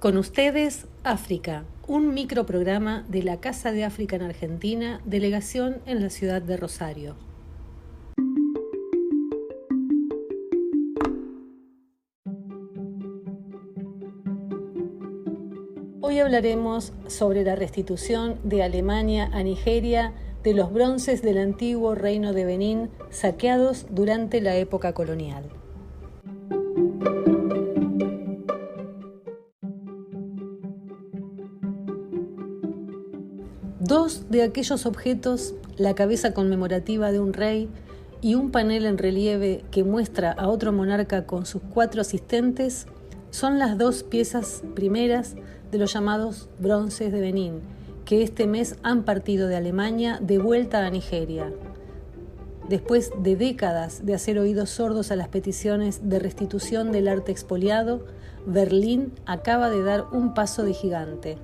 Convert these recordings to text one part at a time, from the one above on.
Con ustedes, África, un microprograma de la Casa de África en Argentina, delegación en la ciudad de Rosario. Hoy hablaremos sobre la restitución de Alemania a Nigeria de los bronces del antiguo reino de Benín saqueados durante la época colonial. Dos de aquellos objetos, la cabeza conmemorativa de un rey y un panel en relieve que muestra a otro monarca con sus 4 asistentes, son las 2 piezas primeras de los llamados bronces de Benín, que este mes han partido de Alemania de vuelta a Nigeria. Después de décadas de hacer oídos sordos a las peticiones de restitución del arte expoliado, Berlín acaba de dar un paso de gigante.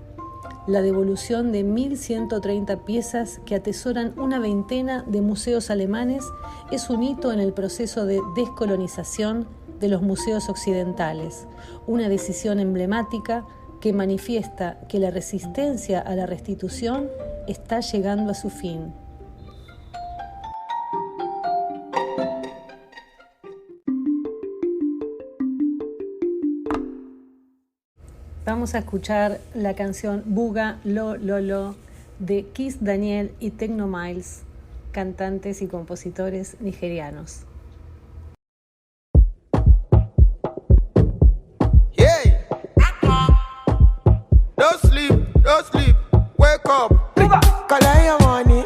La devolución de 1.130 piezas que atesoran una veintena de museos alemanes es un hito en el proceso de descolonización de los museos occidentales, una decisión emblemática que manifiesta que la resistencia a la restitución está llegando a su fin. Vamos a escuchar la canción Buga Lo Lo Lo de Kiss Daniel y Techno Miles, cantantes y compositores nigerianos. Yeah. Don't sleep, wake up. Collect your money,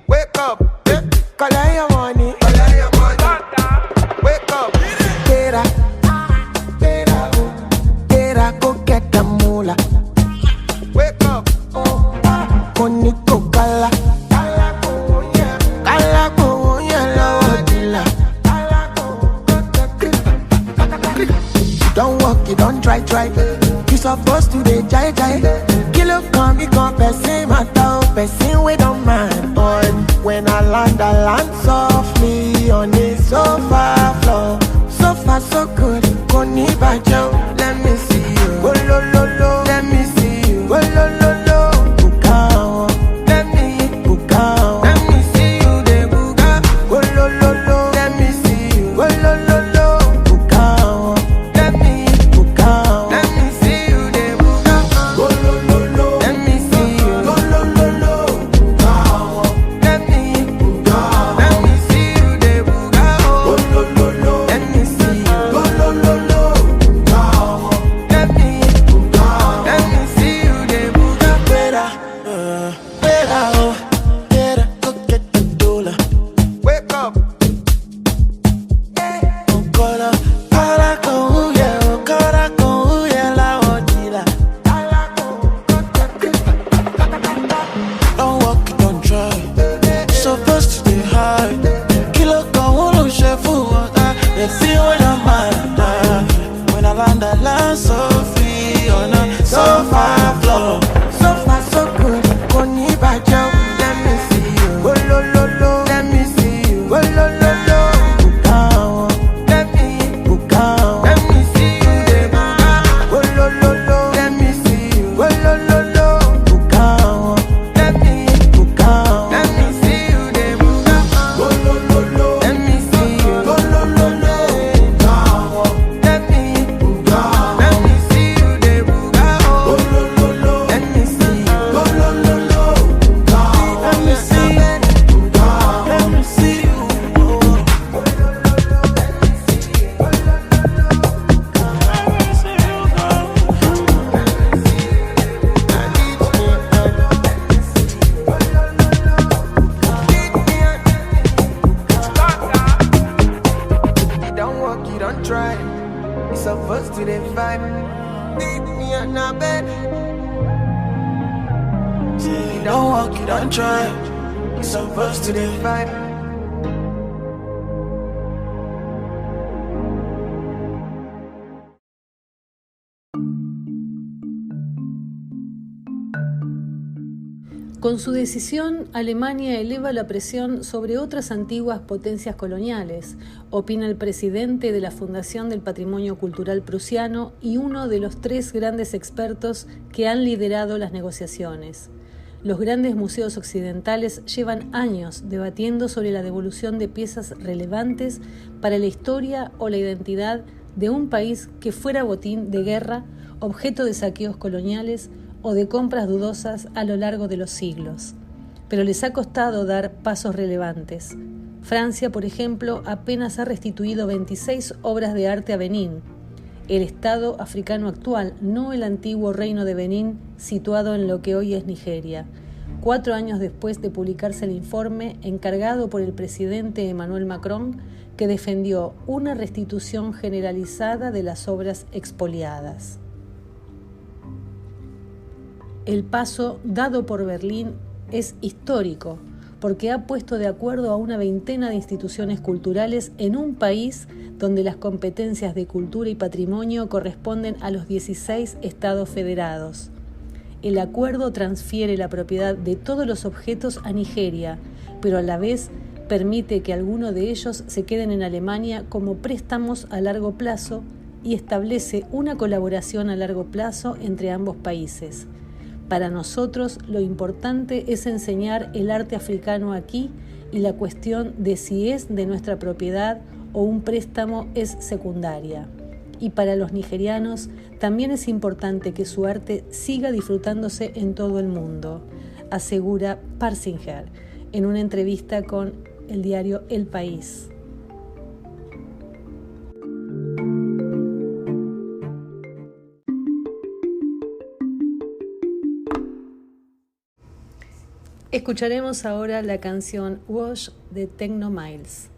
wake up. Collect your money, wake up. Go get the moolah. Wake up. Koniko kala. Kala ko yellow dilla. Don't walk, you don't try. You supposed to be jai. Kilo come, you come, person matter, person we don't mind. But when I land softly on the sofa floor. So far so good, koni bajo. Let me see you. Go lo lo lo. Let me see you. Go lo lo lo. Bukao. Let me bukao. Let me see you de buka. Go lo lo lo. Let me see you. Go lo lo lo. Bukao. Let me bukao. Let me see you de buka. Go lo lo lo. Let me see you. Go lo lo lo. Bukao. Let me bukao. Let me see you de buka. Go lo lo lo. Let me see you. Go lo lo lo. Con su decisión, Alemania eleva la presión sobre otras antiguas potencias coloniales, opina el presidente de la Fundación del Patrimonio Cultural Prusiano y uno de los 3 grandes expertos que han liderado las negociaciones. Los grandes museos occidentales llevan años debatiendo sobre la devolución de piezas relevantes para la historia o la identidad de un país que fuera botín de guerra, objeto de saqueos coloniales o de compras dudosas a lo largo de los siglos. Pero les ha costado dar pasos relevantes. Francia, por ejemplo, apenas ha restituido 26 obras de arte a Benín, el Estado africano actual, no el antiguo reino de Benín situado en lo que hoy es Nigeria. 4 años después de publicarse el informe encargado por el presidente Emmanuel Macron, que defendió una restitución generalizada de las obras expoliadas. El paso dado por Berlín es histórico, porque ha puesto de acuerdo a una veintena de instituciones culturales en un país donde las competencias de cultura y patrimonio corresponden a los 16 estados federados. El acuerdo transfiere la propiedad de todos los objetos a Nigeria, pero a la vez permite que algunos de ellos se queden en Alemania como préstamos a largo plazo y establece una colaboración a largo plazo entre ambos países. Para nosotros, lo importante es enseñar el arte africano aquí y la cuestión de si es de nuestra propiedad o un préstamo es secundaria. Y para los nigerianos, también es importante que su arte siga disfrutándose en todo el mundo, asegura Parsinger en una entrevista con el diario El País. Escucharemos ahora la canción Wash de Techno Miles.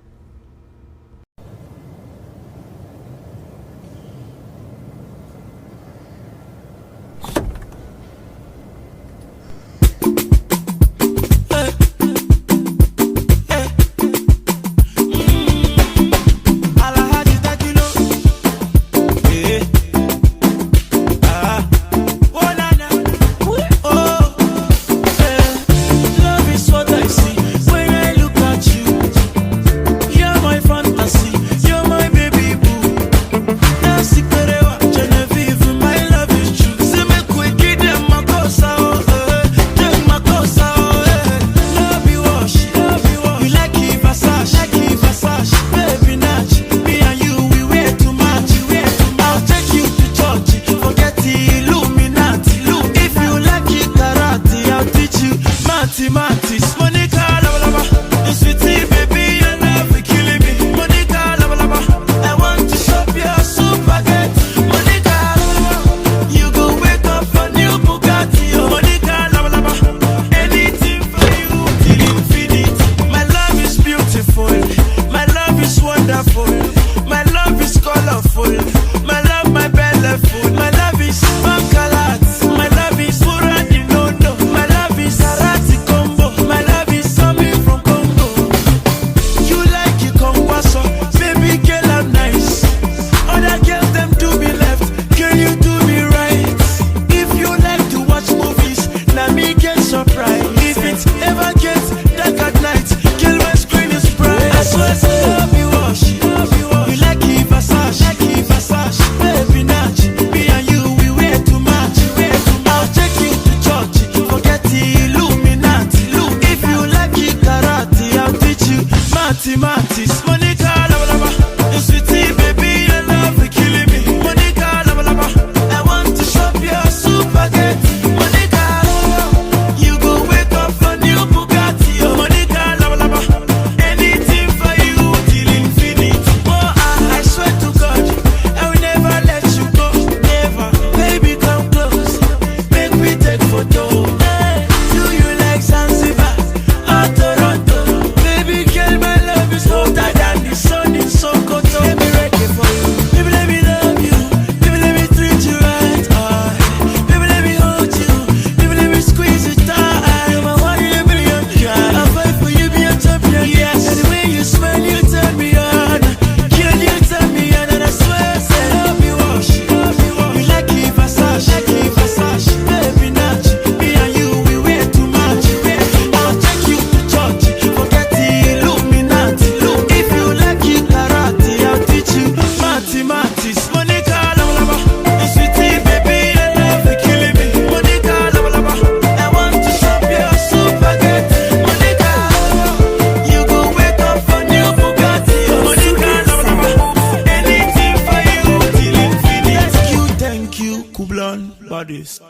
bodies.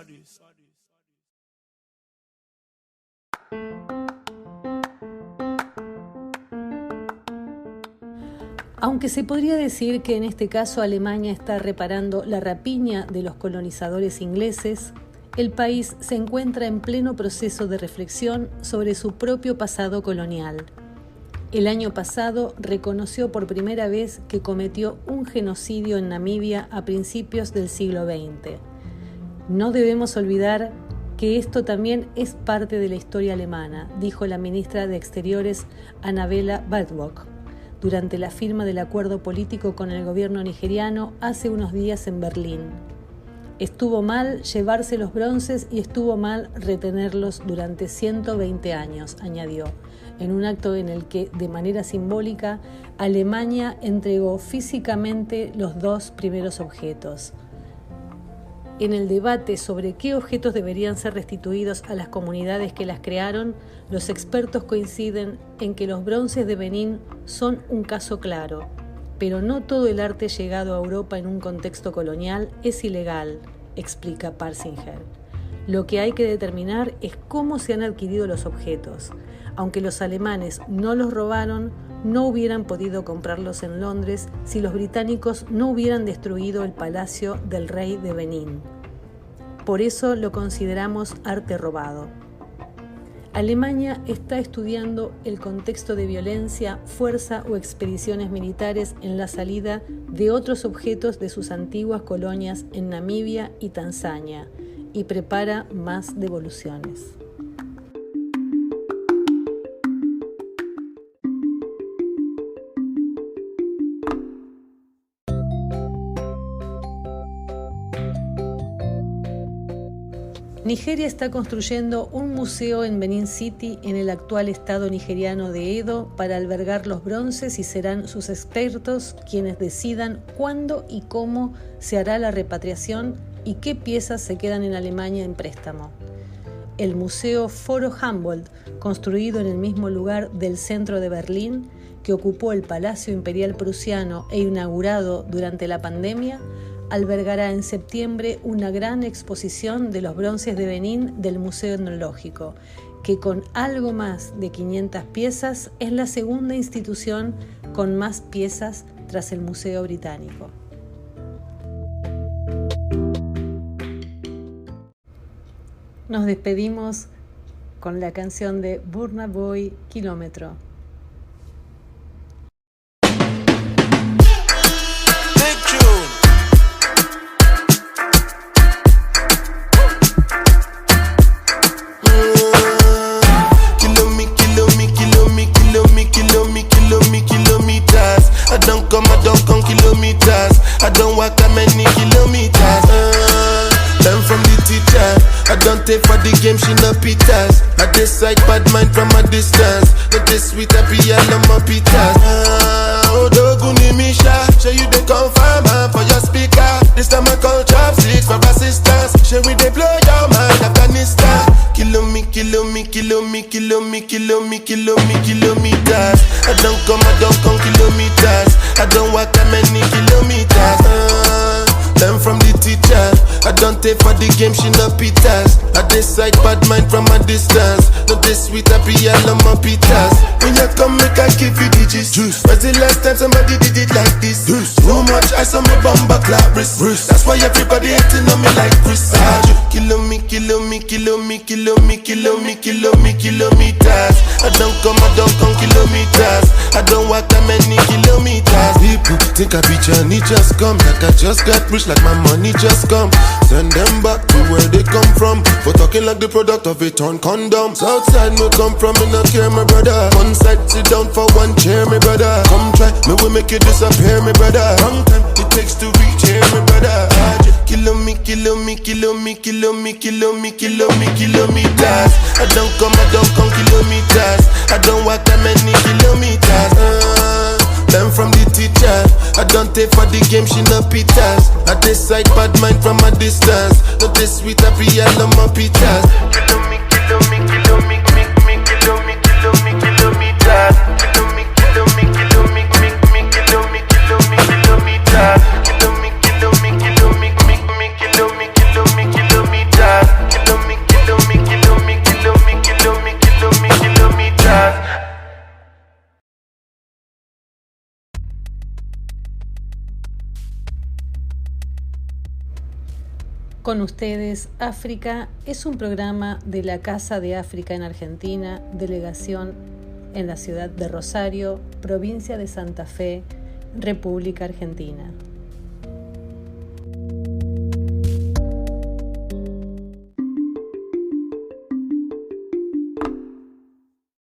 Aunque se podría decir que en este caso Alemania está reparando la rapiña de los colonizadores ingleses, el país se encuentra en pleno proceso de reflexión sobre su propio pasado colonial. El año pasado reconoció por primera vez que cometió un genocidio en Namibia a principios del siglo XX. No debemos olvidar que esto también es parte de la historia alemana, dijo la ministra de Exteriores Annabella Baerbock durante la firma del acuerdo político con el gobierno nigeriano hace unos días en Berlín. Estuvo mal llevarse los bronces y estuvo mal retenerlos durante 120 años, añadió, en un acto en el que, de manera simbólica, Alemania entregó físicamente los dos primeros objetos. En el debate sobre qué objetos deberían ser restituidos a las comunidades que las crearon, los expertos coinciden en que los bronces de Benín son un caso claro, pero no todo el arte llegado a Europa en un contexto colonial es ilegal, explica Parsinger. Lo que hay que determinar es cómo se han adquirido los objetos. Aunque los alemanes no los robaron, no hubieran podido comprarlos en Londres si los británicos no hubieran destruido el palacio del rey de Benín. Por eso lo consideramos arte robado. Alemania está estudiando el contexto de violencia, fuerza o expediciones militares en la salida de otros objetos de sus antiguas colonias en Namibia y Tanzania y prepara más devoluciones. Nigeria está construyendo un museo en Benin City, en el actual estado nigeriano de Edo, para albergar los bronces y serán sus expertos quienes decidan cuándo y cómo se hará la repatriación y qué piezas se quedan en Alemania en préstamo. El Museo Foro Humboldt, construido en el mismo lugar del centro de Berlín, que ocupó el Palacio Imperial Prusiano e inaugurado durante la pandemia, albergará en septiembre una gran exposición de los bronces de Benín del Museo Etnológico, que con algo más de 500 piezas es la segunda institución con más piezas tras el Museo Británico. Nos despedimos con la canción de Burna Boy, Kilómetro. I don't walk that many kilometers. Learn from the teacher. I don't take for the game, she no pitas. I decide bad mind from a distance. Not this sweet happy, I love my pitas. Oh, Doguni Misha, show you the confirm for your speaker. This time I call chopsticks for assistance. Show we they blow your mind, Afghanistan. Kilometers. I don't come kilometers. I don't walk that many kilometers. Learn from the teacher. I don't take for the game, she no pitas. I decide bad mind from a distance. Not this sweet happy, I love my pitas. When you come, make I give you the gist. When's the last time somebody did it like this? Too much ice on my bumper clap wrist. That's why everybody hating on me like Chris. Kilometers. I don't come kilometers. I don't walk that many kilometers. People think I be Johnny just come. Like I just got rich, like my money just come. Send them back to where they come from. For talking like the product of a torn condom. Southside me come from, me not care, my brother. One side, sit down for one chair, my brother. Come try, me will make you disappear, my brother. Long time it takes to reach here, my brother. Kilometers. I don't come kilometers. I don't walk that many kilometers. Learn from the teacher. I don't take for the game, she no pitas. I decide bad mind from a distance. Not this sweet happy, I love my pitas. Kilometers. Con ustedes, África es un programa de la Casa de África en Argentina, delegación en la ciudad de Rosario, provincia de Santa Fe, República Argentina.